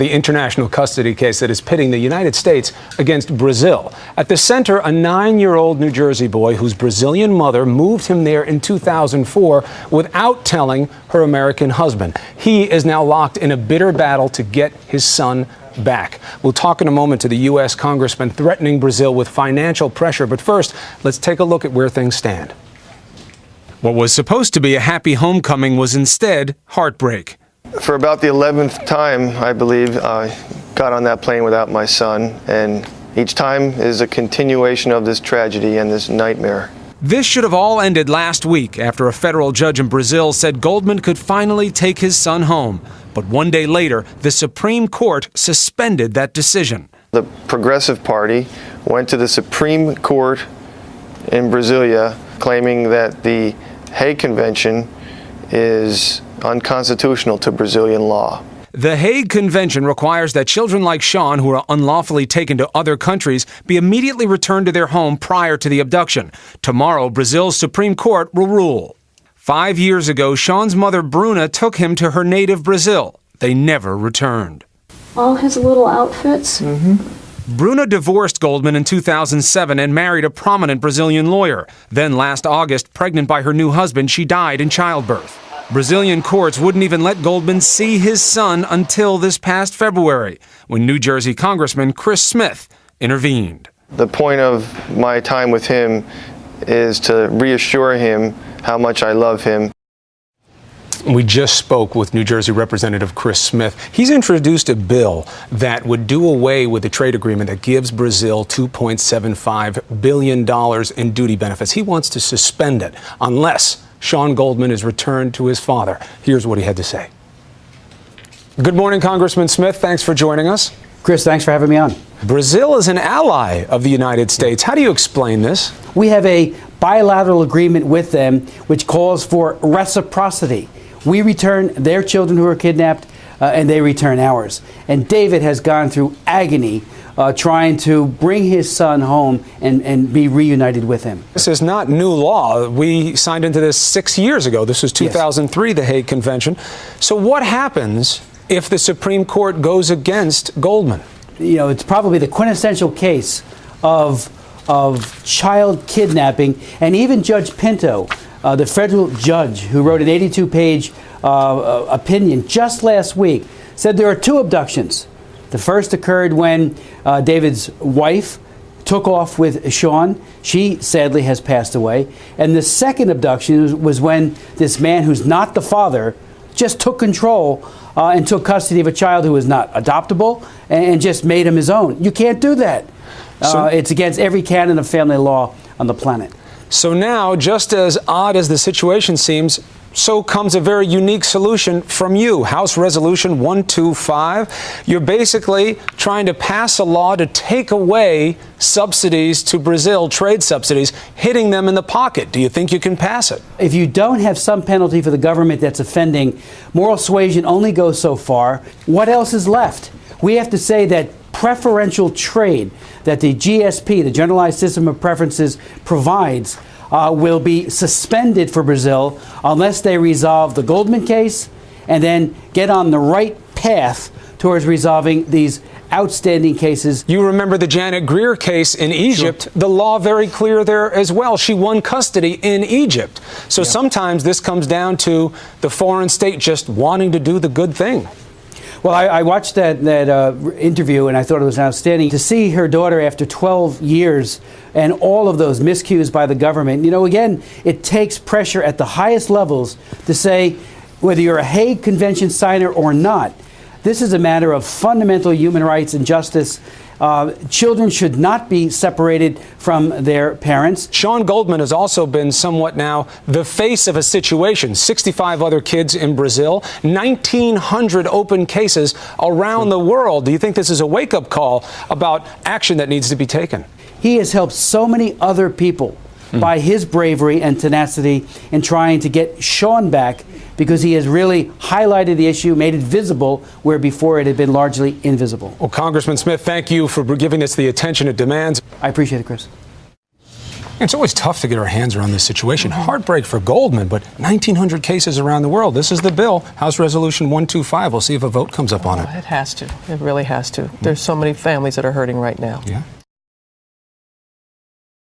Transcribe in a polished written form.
The international custody case that is pitting the United States against Brazil. At the center, a 9-year-old New Jersey boy whose Brazilian mother moved him there in 2004 without telling her American husband. He is now locked in a bitter battle to get his son back. We'll talk in a moment to the U.S. Congressman threatening Brazil with financial pressure. But first, let's take a look at where things stand. What was supposed to be a happy homecoming was instead heartbreak. For about the 11th time, I believe, I got on that plane without my son, and each time is a continuation of this tragedy and this nightmare. This should have all ended last week after a federal judge in Brazil said Goldman could finally take his son home. But one day later, the Supreme Court suspended that decision. The Progressive Party went to the Supreme Court in Brasilia claiming that the Hague Convention is unconstitutional to Brazilian law. The Hague Convention requires that children like Sean, who are unlawfully taken to other countries, be immediately returned to their home prior to the abduction. Tomorrow, Brazil's Supreme Court will rule. 5 years ago, Sean's mother, Bruna, took him to her native Brazil. They never returned. All his little outfits? Bruna divorced Goldman in 2007 and married a prominent Brazilian lawyer. Then last August, pregnant by her new husband, she died in childbirth. Brazilian courts wouldn't even let Goldman see his son until this past February, when New Jersey Congressman Chris Smith intervened. The point of my time with him is to reassure him how much I love him. We just spoke with New Jersey Representative Chris Smith. He's introduced a bill that would do away with the trade agreement that gives Brazil $2.75 billion in duty benefits. He wants to suspend it unless Sean Goldman is returned to his father. Here's what he had to say. Good morning, Congressman Smith. Thanks for joining us. Chris, thanks for having me on. Brazil is an ally of the United States. How do you explain this? We have a bilateral agreement with them which calls for reciprocity. We return their children who are kidnapped, and they return ours. And David has gone through agony trying to bring his son home and be reunited with him. This is not new law. We signed into this 6 years ago. This was 2003, yes. The Hague Convention. So what happens if the Supreme Court goes against Goldman? You know, it's probably the quintessential case of child kidnapping. And even Judge Pinto, the federal judge who wrote an 82-page opinion just last week, said there are two abductions. The first occurred when David's wife took off with Sean. She sadly has passed away. And the second abduction was when this man who's not the father just took control and took custody of a child who was not adoptable and just made him his own. You can't do that. It's against every canon of family law on the planet. So now, just as odd as the situation seems, so comes a very unique solution from you. House Resolution 125. You're basically trying to pass a law to take away subsidies to Brazil, trade subsidies, hitting them in the pocket. Do you think you can pass it? If you don't have some penalty for the government that's offending, moral suasion only goes so far. What else is left? We have to say that preferential trade that the GSP, the Generalized System of Preferences, provides will be suspended for Brazil unless they resolve the Goldman case and then get on the right path towards resolving these outstanding cases. You remember the Janet Greer case in Egypt. Sure. The law very clear there as well. She won custody in Egypt. So sometimes this comes down to the foreign state just wanting to do the good thing. Well, I watched that interview, and I thought it was outstanding to see her daughter after 12 years and all of those miscues by the government. You know, again, it takes pressure at the highest levels to say whether you're a Hague Convention signer or not, this is a matter of fundamental human rights and justice. Children should not be separated from their parents. Sean Goldman has also been somewhat now the face of a situation. 65 other kids in Brazil, 1,900 open cases around the world. Do you think this is a wake-up call about action that needs to be taken? He has helped so many other people by his bravery and tenacity in trying to get Sean back, because he has really highlighted the issue, made it visible where before it had been largely invisible. Well, Congressman Smith, thank you for giving us the attention it demands. I appreciate it, Chris. It's always tough to get our hands around this situation. Heartbreak for Goldman, but 1,900 cases around the world. This is the bill, House Resolution 125. We'll see if a vote comes up on it. It has to. It really has to. There's so many families that are hurting right now. Yeah.